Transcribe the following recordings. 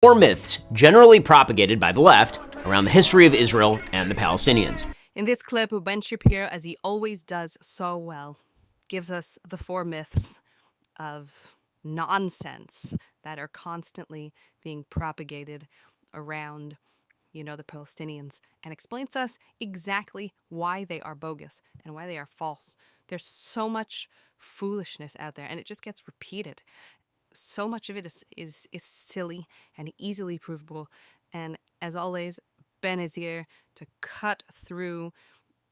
Or myths generally propagated by the left around the history of Israel and the Palestinians. In this clip, Ben Shapiro, as he always does so well, gives us the 4 myths of nonsense that are constantly being propagated around, the Palestinians, and explains to us exactly why they are bogus and why they are false. There's so much foolishness out there, and it just gets repeated. So much of it is silly and easily provable. And as always, Ben is here to cut through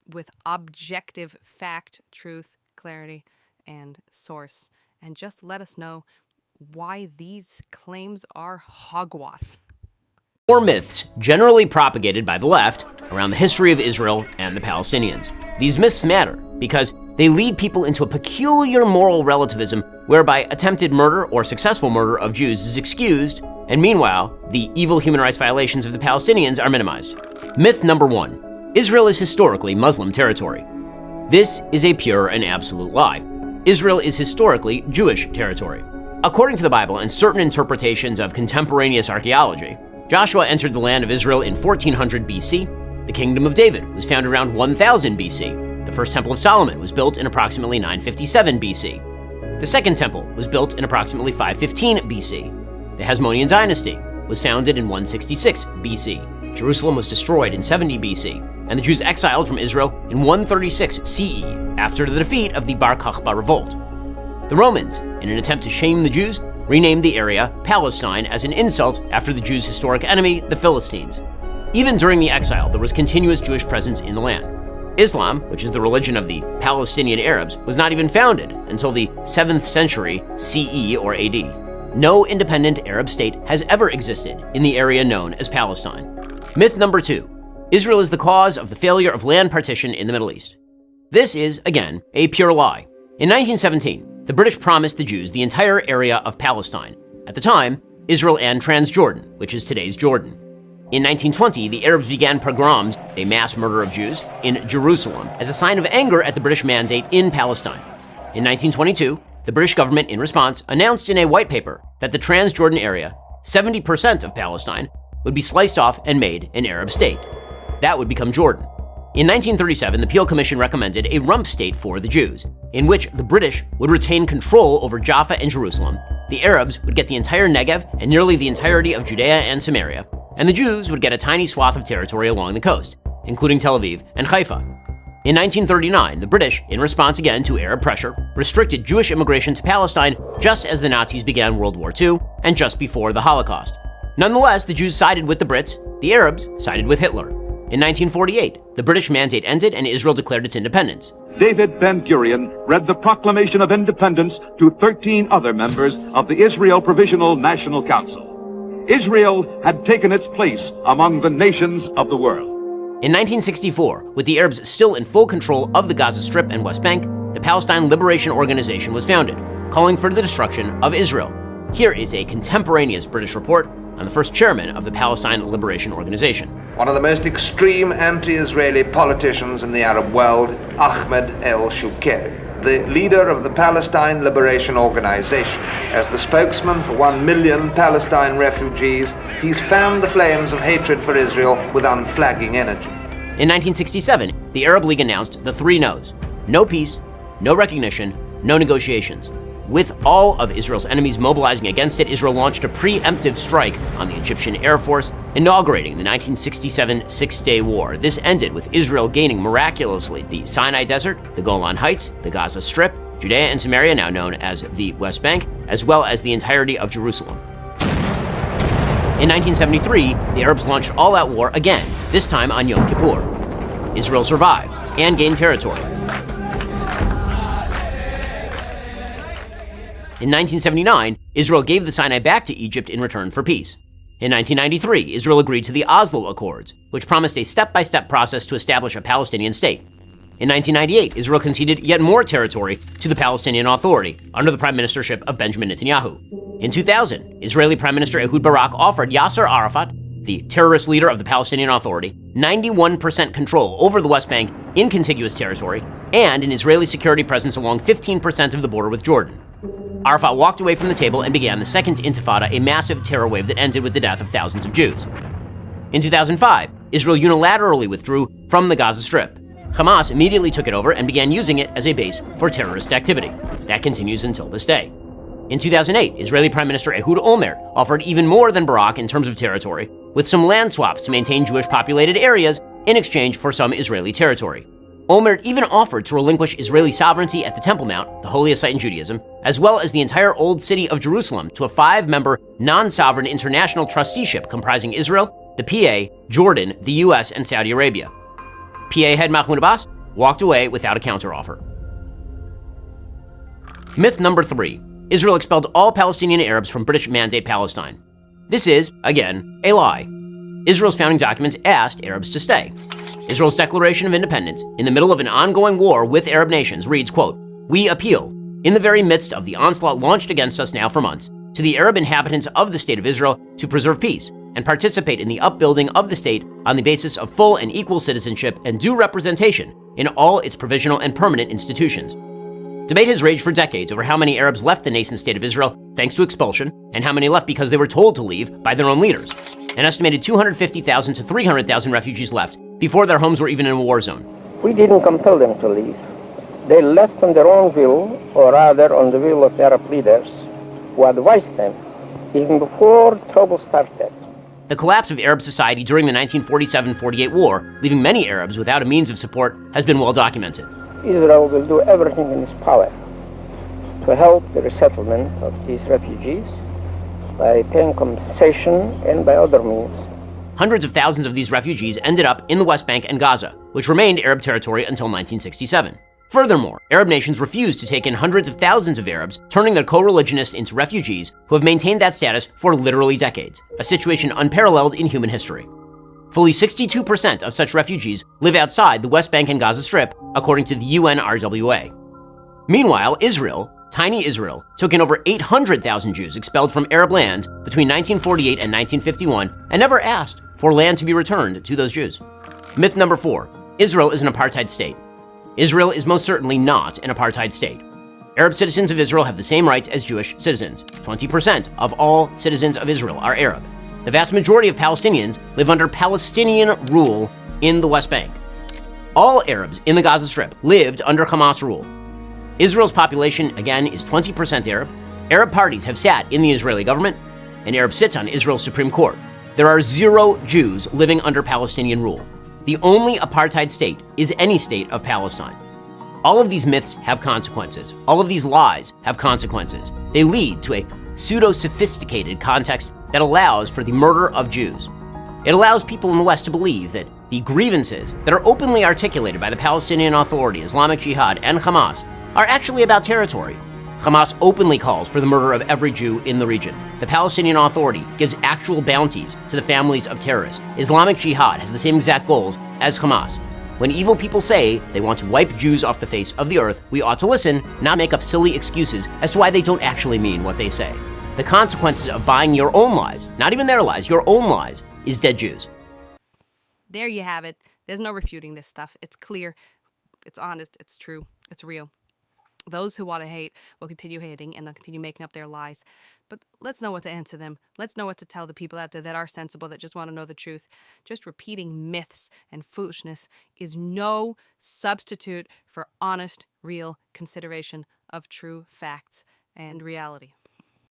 with objective fact, truth, clarity, and source, and just let us know why these claims are hogwash. Or myths generally propagated by the left around the history of Israel and the Palestinians. These myths matter because they lead people into a peculiar moral relativism whereby attempted murder or successful murder of Jews is excused, and meanwhile, the evil human rights violations of the Palestinians are minimized. Myth number 1. Israel is historically Muslim territory. This is a pure and absolute lie. Israel is historically Jewish territory. According to the Bible and certain interpretations of contemporaneous archaeology, Joshua entered the land of Israel in 1400 BC. The Kingdom of David was founded around 1000 BC. The first Temple of Solomon was built in approximately 957 BC. The Second Temple was built in approximately 515 BC. The Hasmonean dynasty was founded in 166 BC. Jerusalem was destroyed in 70 BC, and the Jews exiled from Israel in 136 CE after the defeat of the Bar Kokhba revolt. The Romans, in an attempt to shame the Jews, renamed the area Palestine as an insult after the Jews' historic enemy, the Philistines. Even during the exile, there was continuous Jewish presence in the land. Islam, which is the religion of the Palestinian Arabs, was not even founded until the 7th century CE or AD. No independent Arab state has ever existed in the area known as Palestine. Myth number 2. Israel is the cause of the failure of land partition in the Middle East. This is, again, a pure lie. In 1917, the British promised the Jews the entire area of Palestine. At the time, Israel and Transjordan, which is today's Jordan. In 1920, the Arabs began pogroms, a mass murder of Jews, in Jerusalem as a sign of anger at the British mandate in Palestine. In 1922, the British government, in response, announced in a white paper that the Transjordan area, 70% of Palestine, would be sliced off and made an Arab state. That would become Jordan. In 1937, the Peel Commission recommended a rump state for the Jews, in which the British would retain control over Jaffa and Jerusalem, the Arabs would get the entire Negev and nearly the entirety of Judea and Samaria, and the Jews would get a tiny swath of territory along the coast, including Tel Aviv and Haifa. In 1939, the British, in response again to Arab pressure, restricted Jewish immigration to Palestine just as the Nazis began World War II and just before the Holocaust. Nonetheless, the Jews sided with the Brits, the Arabs sided with Hitler. In 1948, the British mandate ended and Israel declared its independence. David Ben-Gurion read the Proclamation of Independence to 13 other members of the Israel Provisional National Council. Israel had taken its place among the nations of the world. In 1964, with the Arabs still in full control of the Gaza Strip and West Bank, the Palestine Liberation Organization was founded, calling for the destruction of Israel. Here is a contemporaneous British report on the first chairman of the Palestine Liberation Organization. One of the most extreme anti-Israeli politicians in the Arab world, Ahmed el-Shukeri, the leader of the Palestine Liberation Organization. As the spokesman for 1 million Palestine refugees, he's fanned the flames of hatred for Israel with unflagging energy. In 1967, the Arab League announced the 3 no's: no peace, no recognition, no negotiations. With all of Israel's enemies mobilizing against it, Israel launched a preemptive strike on the Egyptian Air Force, inaugurating the 1967 Six-Day War. This ended with Israel gaining miraculously the Sinai Desert, the Golan Heights, the Gaza Strip, Judea and Samaria, now known as the West Bank, as well as the entirety of Jerusalem. In 1973, the Arabs launched all-out war again, this time on Yom Kippur. Israel survived and gained territory. In 1979, Israel gave the Sinai back to Egypt in return for peace. In 1993, Israel agreed to the Oslo Accords, which promised a step-by-step process to establish a Palestinian state. In 1998, Israel conceded yet more territory to the Palestinian Authority under the prime ministership of Benjamin Netanyahu. In 2000, Israeli Prime Minister Ehud Barak offered Yasser Arafat, the terrorist leader of the Palestinian Authority, 91% control over the West Bank in contiguous territory and an Israeli security presence along 15% of the border with Jordan. Arafat walked away from the table and began the Second Intifada, a massive terror wave that ended with the death of thousands of Jews. In 2005, Israel unilaterally withdrew from the Gaza Strip. Hamas immediately took it over and began using it as a base for terrorist activity. That continues until this day. In 2008, Israeli Prime Minister Ehud Olmert offered even more than Barak in terms of territory, with some land swaps to maintain Jewish-populated areas in exchange for some Israeli territory. Olmert even offered to relinquish Israeli sovereignty at the Temple Mount, the holiest site in Judaism, as well as the entire Old City of Jerusalem to a 5-member, non-sovereign international trusteeship comprising Israel, the PA, Jordan, the US, and Saudi Arabia. PA head Mahmoud Abbas walked away without a counteroffer. Myth number 3. Israel expelled all Palestinian Arabs from British Mandate Palestine. This is, again, a lie. Israel's founding documents asked Arabs to stay. Israel's Declaration of Independence, in the middle of an ongoing war with Arab nations, reads, quote, "We appeal, in the very midst of the onslaught launched against us now for months, to the Arab inhabitants of the State of Israel to preserve peace and participate in the upbuilding of the state on the basis of full and equal citizenship and due representation in all its provisional and permanent institutions." Debate has raged for decades over how many Arabs left the nascent state of Israel thanks to expulsion, and how many left because they were told to leave by their own leaders. An estimated 250,000 to 300,000 refugees left before their homes were even in a war zone. We didn't compel them to leave. They left on their own will, or rather on the will of the Arab leaders, who advised them, even before trouble started. The collapse of Arab society during the 1947-48 war, leaving many Arabs without a means of support, has been well documented. Israel will do everything in its power to help the resettlement of these refugees by paying compensation and by other means. Hundreds of thousands of these refugees ended up in the West Bank and Gaza, which remained Arab territory until 1967. Furthermore, Arab nations refused to take in hundreds of thousands of Arabs, turning their co-religionists into refugees who have maintained that status for literally decades, a situation unparalleled in human history. Fully 62% of such refugees live outside the West Bank and Gaza Strip, according to the UNRWA. Meanwhile, Israel, tiny Israel, took in over 800,000 Jews expelled from Arab lands between 1948 and 1951 and never asked for land to be returned to those Jews. Myth number 4. Israel is an apartheid state. Israel is most certainly not an apartheid state. Arab citizens of Israel have the same rights as Jewish citizens. 20% of all citizens of Israel are Arab. The vast majority of Palestinians live under Palestinian rule in the West Bank. All Arabs in the Gaza Strip lived under Hamas rule. Israel's population, again, is 20% Arab. Arab parties have sat in the Israeli government, and Arab sits on Israel's Supreme Court. There are 0 Jews living under Palestinian rule. The only apartheid state is any state of Palestine. All of these myths have consequences. All of these lies have consequences. They lead to a pseudo-sophisticated context that allows for the murder of Jews. It allows people in the West to believe that the grievances that are openly articulated by the Palestinian Authority, Islamic Jihad, and Hamas are actually about territory. Hamas openly calls for the murder of every Jew in the region. The Palestinian Authority gives actual bounties to the families of terrorists. Islamic Jihad has the same exact goals as Hamas. When evil people say they want to wipe Jews off the face of the earth, we ought to listen, not make up silly excuses as to why they don't actually mean what they say. The consequences of buying your own lies, not even their lies, your own lies, is dead Jews. There you have it. There's no refuting this stuff. It's clear. It's honest. It's true. It's real. Those who want to hate will continue hating, and they'll continue making up their lies. But let's know what to answer them. Let's know what to tell the people out there that are sensible, that just want to know the truth. Just repeating myths and foolishness is no substitute for honest, real consideration of true facts and reality.